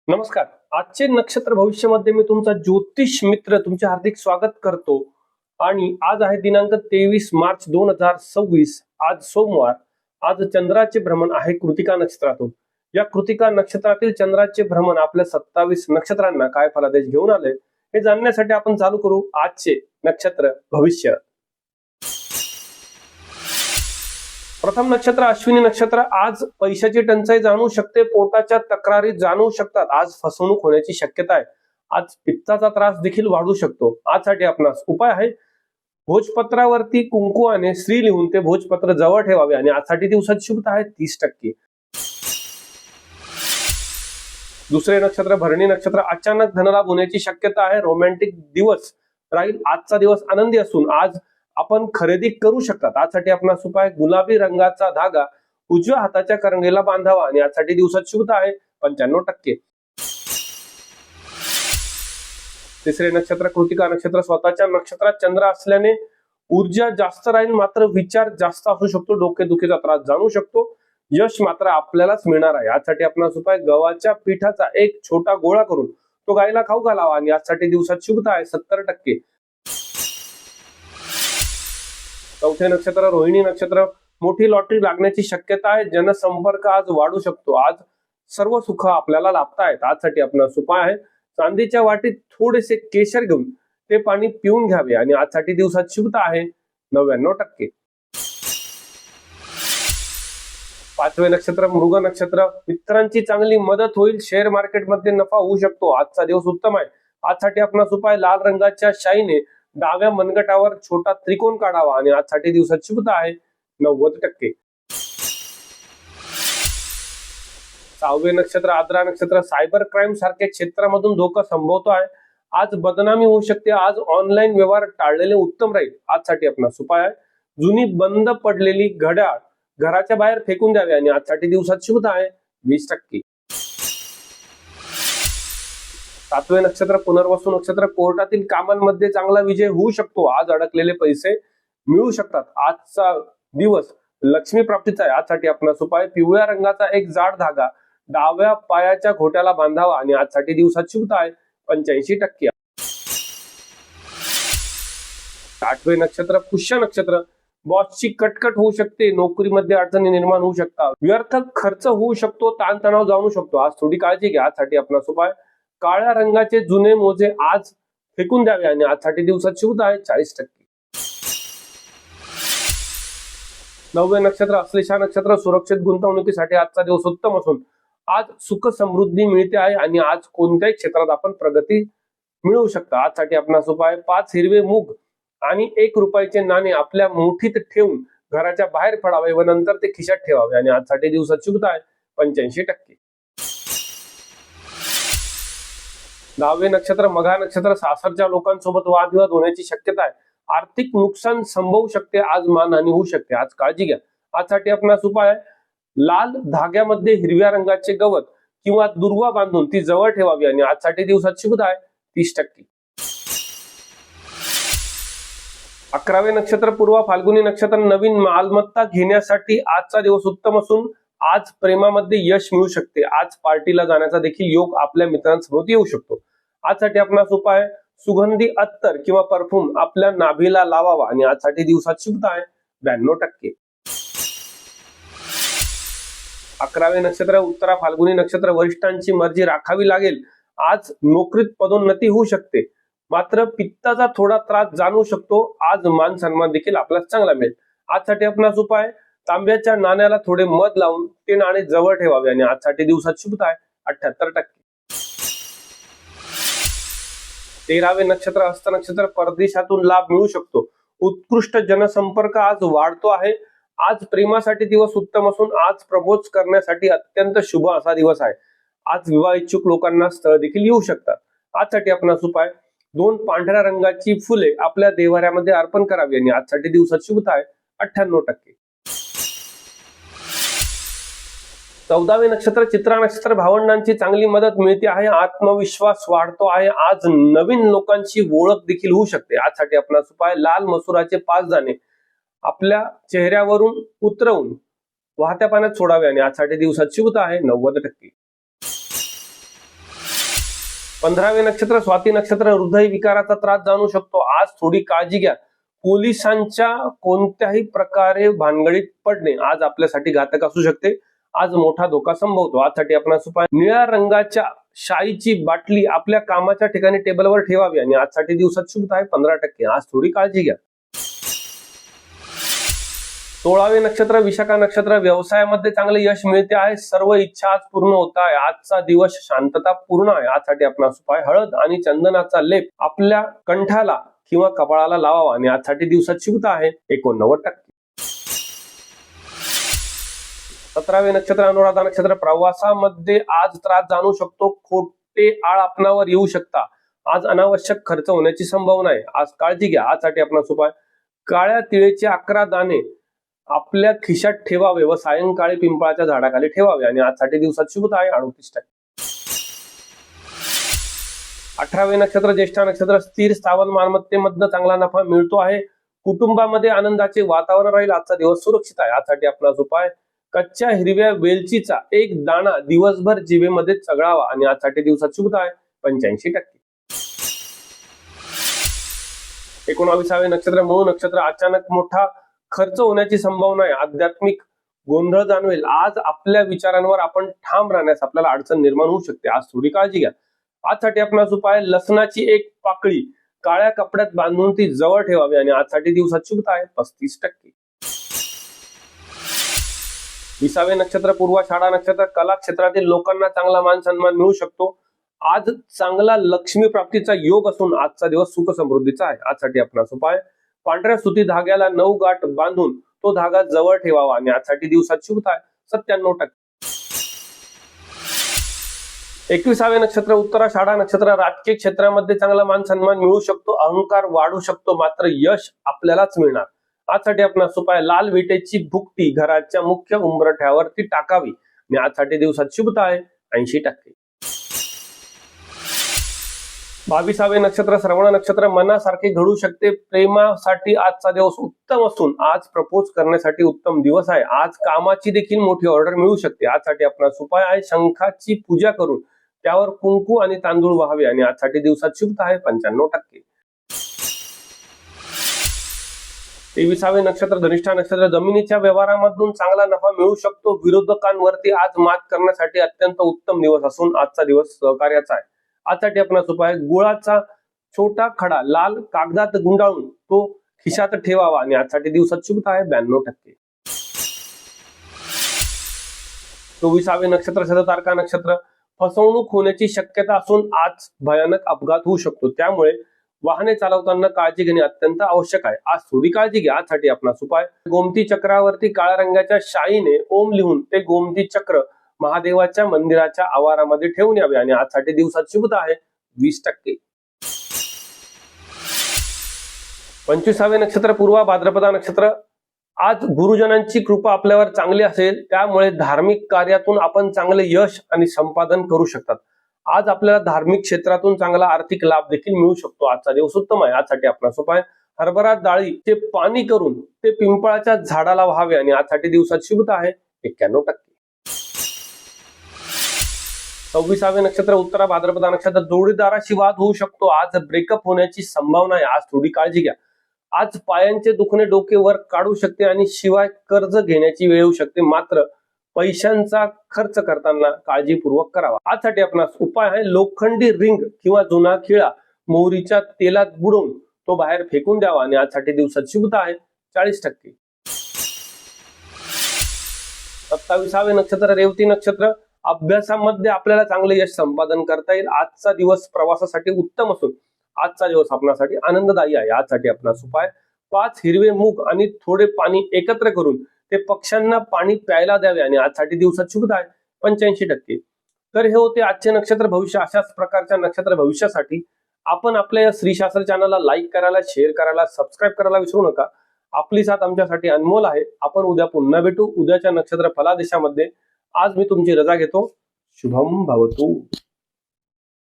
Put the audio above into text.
नमस्कार. आजचे नक्षत्र भविष्यामध्ये मी तुमचा ज्योतिष मित्र तुमचे हार्दिक स्वागत करतो. आणि आज आहे दिनांक 23 मार्च 2026. आज सोमवार. आज चंद्राचे भ्रमण आहे कृतिका नक्षत्रातून. या कृतिका नक्षत्रातील चंद्राचे भ्रमण आपल्या 27 नक्षत्रांना काय फलादेश घेऊन आले हे जाणण्यासाठी आपण चालू करू आजचे नक्षत्र भविष्य. प्रथम नक्षत्र अश्विनी नक्षत्र. आज पैशाची टंचाई जाणवू शकते, पोटाच्या तक्रारी जाणवू शकतात, आज फसवणूक होण्याची शक्यता आहे. आज पित्ताचा त्रास देखील वाढू शकतो. आजसाठी आपणास उपाय आहे भोजपत्रावरती कुंकुवाने श्री लिहून ते भोजपत्र जवळ ठेवावे आणि आजसाठी दिवसाची शुभता आहे 30%. दुसरे नक्षत्र भरणी नक्षत्र. अचानक धनलाभ होण्याची शक्यता आहे. रोमॅन्टिक दिवस राहील. आजचा दिवस आनंदी असून आज आपण खरेदी करू शकतात. आजसाठी आपणास उपाय गुलाबी रंगाचा धागा उजव्या हाताच्या करंगळीला बांधावा आणि आजसाठी दिवसाची शुभता आहे 95%. तिसरे नक्षत्र कृतिका नक्षत्र. स्वतःच्या नक्षत्रात चंद्र असल्याने ऊर्जा जास्त राहील, मात्र विचार जास्त असू शकतो. डोकेदुखीचा त्रास जाणू शकतो. यश मात्र आपल्यालाच मिळणार आहे. आजसाठी आपणास उपाय गव्हाच्या पिठाचा एक छोटा गोळा करून तो गायीला खाऊ घालावा आणि आजसाठी दिवसाची शुभता आहे 70%. चौथे नक्षत्र रोहिणी नक्षत्र. मोठी लॉटरी लागण्याची शक्यता आहे. जनसंपर्क आज वाढू शकतो. आज सर्व सुख आपल्याला लाभतायत. आजसाठी आपणास उपाय आहे चांदीच्या वाटीत थोडेसे केशर घेऊन ते पाणी पिऊन घ्यावे आणि आजसाठी दिवसाची शुभता आहे 99%. पाचवे नक्षत्र मृग नक्षत्र. मित्रांची चांगली मदत होईल. शेअर मार्केटमध्ये नफा होऊ शकतो. आजचा दिवस उत्तम आहे. आजसाठी आपणास उपाय लाल रंगाच्या शाईने डाव्या मनगटावर छोटा त्रिकोण काढावा आणि आजसाठी दिवसाची शुभता आहे 90%. सहावे नक्षत्र आद्रा नक्षत्र. सायबर क्राईम सारख्या क्षेत्रामधून धोका संभवतो आहे. आज बदनामी होऊ शकते. आज ऑनलाईन व्यवहार टाळलेले उत्तम राहील. आजसाठी आपणास उपाय आहे जुनी बंद पडलेली घड्याळ घराच्या बाहेर फेकून द्यावे आणि आजसाठी दिवसाची शुभता आहे 20%. सातवे नक्षत्र पुनर्वसू नक्षत्र. कोर्टातील कामांमध्ये चांगला विजय होऊ शकतो. आज अडकलेले पैसे मिळू शकतात. आजचा दिवस लक्ष्मी प्राप्तीचा आहे. आजसाठी आपणास उपाय पिवळ्या रंगाचा एक जाड धागा डाव्या पायाच्या घोट्याला बांधावा आणि आजसाठी दिवसाची शुभता आहे 85%. आठवे नक्षत्र पुष्य नक्षत्र. बॉसची कटकट होऊ शकते. नोकरीमध्ये अडचणी निर्माण होऊ शकतात. व्यर्थ खर्च होऊ शकतो. ताणतणाव जाणू शकतो. आज थोडी काळजी घ्या. आजसाठी आपणास उपाय काळ्या रंगाचे जुने मोजे आज फेकून द्यावे आणि आजसाठी दिवसाची शुभता आहे 40%. नववे नक्षत्र अश्लेषा नक्षत्र. सुरक्षित गुंतवणुकीसाठी आजचा दिवस उत्तम असून आज सुख समृद्धी मिळते आहे आणि आज कोणत्याही क्षेत्रात आपण प्रगती मिळवू शकता. आजसाठी आपणास उपाय 5 हिरवे मूग आणि 1 रुपयाचे नाणे आपल्या मुठीत ठेवून घराच्या बाहेर पडावे व नंतर ते खिशात ठेवावे आणि आजसाठी दिवसाची शुभता आहे 85%. दहावे नक्षत्र मघा नक्षत्र. सासरच्या लोकांसोबत वादविवाद होण्याची शक्यता आहे. आर्थिक नुकसान संभवू शकते. आज मानहानी होऊ शकते. आज काळजी घ्या. आजसाठी आपणास उपाय आहे लाल धाग्यामध्ये हिरव्या रंगाचे गवत किंवा दुर्वा बांधून ती जवळ ठेवावी आणि आजसाठी दिवसाची शुभता आहे 30%. 11वे नक्षत्र पूर्वा फाल्गुनी नक्षत्र. नवीन मालमत्ता घेण्यासाठी आजचा दिवस उत्तम असून आज प्रेमामध्ये यश मिळू शकते. आज पार्टीला जाण्याचा देखील योग आपल्या मित्रांसोबत येऊ शकतो. आजसाठी आपणास उपाय सुगंधी अत्तर किंवा परफ्यूम आपल्या नाभीला लावावा आणि आजसाठी दिवसाची शुभता आहे 92%. 11वे नक्षत्र उत्तरा फाल्गुनी नक्षत्र. वरिष्ठांची मर्जी राखावी लागेल. आज नोकरीत पदोन्नती होऊ शकते, मात्र पित्ताचा थोडा त्रास जाणवू शकतो. आज मान सन्मान देखील आपल्याला चांगला मिळेल. आजसाठी आपणास उपाय तांब्याच्या नाण्याला थोडे मध लावून ते नाणे जवळ ठेवावे आणि आजसाठी दिवसाची शुभता आहे 78%. 13वे नक्षत्र हस्त नक्षत्र. परदेशातून लाभ मिळू शकतो. उत्कृष्ट जनसंपर्क आज वाढतो आहे. आज प्रेमासाठी दिवस उत्तम असून आज प्रपोज करण्यासाठी अत्यंत शुभ असा दिवस आहे. आज विवाह इच्छुक लोकांना स्थळ देखील येऊ शकतात. आजसाठी आपणास उपाय 2 पांढऱ्या रंगाची फुले आपल्या देवाऱ्यामध्ये अर्पण करावी आणि आजसाठी दिवसाची शुभता आहे 98%. 14वे नक्षत्र चित्रा नक्षत्र. भावंडांची चांगली मदत मिळते आहे. आत्मविश्वास वाढतो आहे. आज नवीन लोकांची ओळख देखील होऊ शकते. आजसाठी आपणास उपाय लाल मसुराचे 5 दाणे आपल्या चेहऱ्यावरून उतरवून वाहत्या पाण्यात सोडावे आणि आजसाठी दिवसात शुभता आहे 90%. 15वे नक्षत्र स्वाती नक्षत्र, हृदय विकाराचा त्रास जाणू शकतो. आज थोडी काळजी घ्या. पोलिसांच्या कोणत्याही प्रकारे भानगडीत पडणे आज आपल्यासाठी घातक असू शकते. आज मोठा धोका संभवतो. आजसाठी आपणास उपाय, निळ्या रंगाच्या शाईची बाटली आपल्या कामाच्या ठिकाणी टेबलवर ठेवावी आणि आजसाठी दिवसात शुभता आहे 15%. आज थोडी काळजी घ्या. 16वे नक्षत्र विशाखा नक्षत्र, व्यवसायामध्ये चांगले यश मिळते आहे. सर्व इच्छा आज पूर्ण होत आहे. आजचा दिवस शांतता पूर्ण आहे. आजसाठी आपणास उपाय, हळद आणि चंदनाचा लेप आपल्या कंठाला किंवा कपाळाला लावावा आणि आजसाठी दिवसात शुभता आहे 89%. 17वे नक्षत्र अनुराधा नक्षत्र, प्रवासामध्ये आज त्रास जाणू शकतो. खोटे आळ आपणावर येऊ शकता. आज अनावश्यक खर्च होण्याची संभावना आहे. आज काळजी घ्या. आजसाठी आपणास उपाय, काळ्या तिळेचे 11 दाणे आपल्या खिशात ठेवावे व सायंकाळी पिंपळाच्या झाडाखाली ठेवावे आणि आजसाठी दिवसात शुभता आहे 38%. 18वे नक्षत्र ज्येष्ठा नक्षत्र, स्थिर स्थावर मालमत्तेमधनं चांगला नफा मिळतो आहे. कुटुंबामध्ये आनंदाचे वातावरण राहील. आजचा दिवस सुरक्षित आहे. आजसाठी आपणास उपाय, कच्च्या हिरव्या वेलचीचा 1 दाणा दिवसभर जिभेमध्ये चघळावा आणि आजसाठी दिवसात शुभता आहे 85%. 19वे नक्षत्र मूळ नक्षत्र, अचानक मोठा खर्च होण्याची संभावना आहे. आध्यात्मिक गोंधळ जाणवेल. आज आपल्या विचारांवर आपण ठाम राहण्यास आपल्याला अडचण निर्माण होऊ शकते. आज थोडी काळजी घ्या. आजसाठी आपणास उपाय, लसणाची 1 पाकळी काळ्या कपड्यात बांधून ती जवळ ठेवावी आणि आजसाठी दिवसात शुभता आहे 35%. 20वे नक्षत्र पूर्वाषाढा नक्षत्र, कला क्षेत्रातील लोकांना चांगला मान सन्मान मिळू शकतो. आज चांगला लक्ष्मी प्राप्तीचा योग असून आजचा दिवस सुख समृद्धीचा आहे. आजसाठी आपणास उपाय, पांढऱ्या सुती धाग्याला 9 गाठ बांधून तो धागा जवळ ठेवावा आणि आजसाठी दिवसात शुभता आहे 97%. 21वे नक्षत्र उत्तराषाढा नक्षत्र, राजकीय क्षेत्रामध्ये चांगला मान सन्मान मिळू शकतो. अहंकार वाढू शकतो, मात्र यश आपल्यालाच मिळणार. आजसाठी आपणास उपाय, लाल विटेची भुकटी घराच्या मुख्य उंबरठ्यावरती टाकावी आणि आजसाठी दिवसात शुभता आहे 80%. 22वे नक्षत्र श्रवण नक्षत्र, मनासारखे घडू शकते. प्रेमासाठी आजचा दिवस उत्तम असून आज प्रपोज करण्यासाठी उत्तम दिवस आहे. आज कामाची देखील मोठी ऑर्डर मिळू शकते. आजसाठी आपणास उपाय आहे, शंखाची पूजा करून त्यावर कुंकू आणि तांदूळ व्हावे आणि आजसाठी दिवसात शुभता आहे 95%. 23वे नक्षत्र धनिष्ठा नक्षत्र, जमिनीच्या व्यवहारामधून चांगला नफा मिळू शकतो. विरोधकांवरती आज मात करण्यासाठी अत्यंत उत्तम दिवस असून आजचा दिवस सहकार्याचा आहे. आजसाठी आपणास उपाय, गुळाचा छोटा खडा लाल कागदात गुंडाळून तो खिशात ठेवावा आणि आजसाठी दिवसात शुभता आहे 92%. 24वे नक्षत्र शततारका नक्षत्र, फसवणूक होण्याची शक्यता असून आज भयानक अपघात होऊ शकतो. त्यामुळे वाहने चालवताना काळजी घेणे अत्यंत आवश्यक आहे. आज थोडी काळजी घ्या. आजसाठी आपणास उपाय, गोमती चक्रावरती काळ्या रंगाच्या शाईने ओम लिहून ते गोमती चक्र महादेवाच्या मंदिराच्या आवारामध्ये ठेवून यावे आणि आजसाठी दिवसात शुभता आहे 20%. 25वे नक्षत्र पूर्वा भाद्रपदा नक्षत्र, आज गुरुजनांची कृपा आपल्यावर चांगली असेल. त्यामुळे धार्मिक कार्यातून आपण चांगले यश आणि संपादन करू शकतात. आज आपल्याला धार्मिक क्षेत्रातून चांगला आर्थिक लाभ देखील मिळू शकतो. आजचा दिवस उत्तम आहे. आजसाठी आपणास उपाय, हरभरा डाळीचे पाणी करून ते पिंपळाच्या झाडाला व्हावे आणि आजसाठी दिवसात शुभता आहे 91%. 26वे नक्षत्र उत्तरा भाद्रपदा नक्षत्र, जोडीदाराशी वाद होऊ शकतो. आज ब्रेकअप होण्याची संभावना आहे. आज थोडी काळजी घ्या. आज पायांचे दुखणे डोके वर काढू शकते आणि शिवाय कर्ज घेण्याची वेळ येऊ शकते. मात्र पैशांचा खर्च करताना काळजीपूर्वक करावा. आजसाठी आपणास उपाय आहे, लोखंडी रिंग किंवा जुना खिळा मोहरीच्या तेलात बुडवून तो बाहेर फेकून द्यावा आणि आजसाठी दिवसात शुभता आहे 40%. 27वे नक्षत्र रेवती नक्षत्र, अभ्यासामध्ये आपल्याला चांगले यश संपादन करता येईल. आजचा दिवस प्रवासासाठी उत्तम असून आजचा दिवस आपल्यासाठी आनंददायी आहे. आजसाठी आपणास उपाय, 5 हिरवे मूग आणि थोडे पाणी एकत्र करून ते पक्ष्यांना पाणी प्यायला द्यावे आणि आजसाठी दिवसात शुभता आहे 85%. तर हे होते आजचे नक्षत्र भविष्य. अशाच प्रकारच्या नक्षत्र भविष्यासाठी आपण आपल्या या श्री शास्त्र चॅनलला लाईक करायला, शेअर करायला, सबस्क्राईब करायला विसरू नका. आपली साथ आमच्यासाठी अनमोल आहे. आपण उद्या पुन्हा भेटू उद्याच्या नक्षत्र फलादेशामध्ये. आज मी तुमची रजा घेतो. शुभम भवतु.